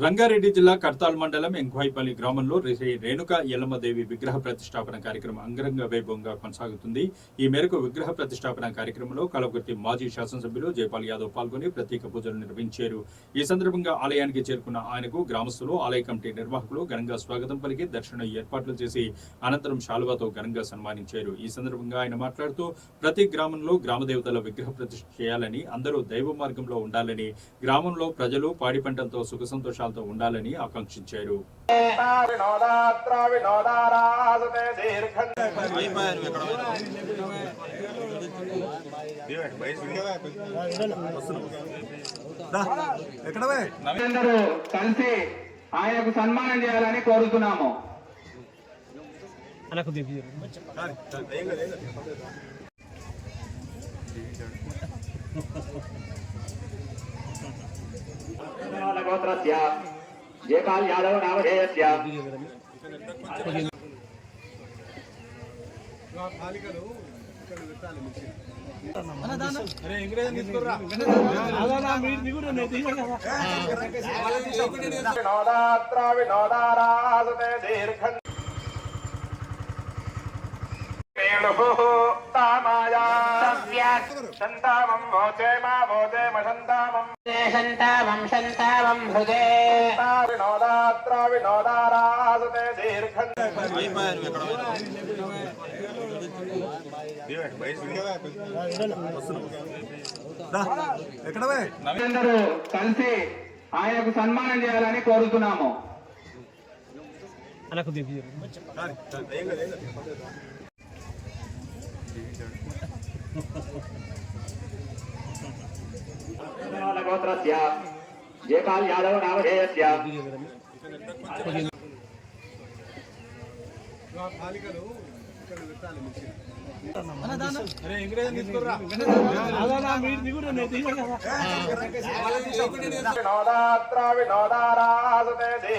రంగారెడ్డి జిల్లా కడ్తాల్ మండలం ఎంక్వాయిపల్లి గ్రామంలో శ్రీ రేణుకా యల్లమ్మదేవి విగ్రహ ప్రతిష్టాపన కార్యక్రమం అంగరంగ వైభవంగా కొనసాగుతుంది. ఈ మేరకు విగ్రహ ప్రతిష్టాపన కార్యక్రమంలో కలవకుర్తి మాజీ శాసనసభ్యులు జైపాల్ యాదవ్ పాల్గొని ప్రత్యేక పూజలు నిర్వహించారు. ఈ సందర్భంగా ఆలయానికి చేరుకున్న ఆయనకు గ్రామస్తులు, ఆలయ కమిటీ నిర్వాహకులు ఘనంగా స్వాగతం పలికి దర్శన ఏర్పాట్లు చేసి అనంతరం శాలువాతో ఘనంగా సన్మానించారు. ఈ సందర్భంగా ఆయన మాట్లాడుతూ ప్రతి గ్రామంలో గ్రామదేవతల విగ్రహ ప్రతిష్ఠ చేయాలని, అందరూ దైవ మార్గంలో ఉండాలని, గ్రామంలో ప్రజలు పాడి పంటలతో సుఖ సంతోషాలతో ఉండాలని ఆకాంక్షించారు. కలిసి ఆయనకు సన్మానం చేయాలని కోరుతున్నాము. जयपाल यादव नामधेयस्य शन्तामं भोजे मा भोजे मशन्तामं शन्तामं शन्तामं भुजे विनोदात्रा विनोदारासते दीर्घं అందరూ కలిసి ఆయనకు సన్మానం చేయాలని కోరుతున్నాము. जयपाल यादव नामधेयस्य विनोदात्रा विनोदारासते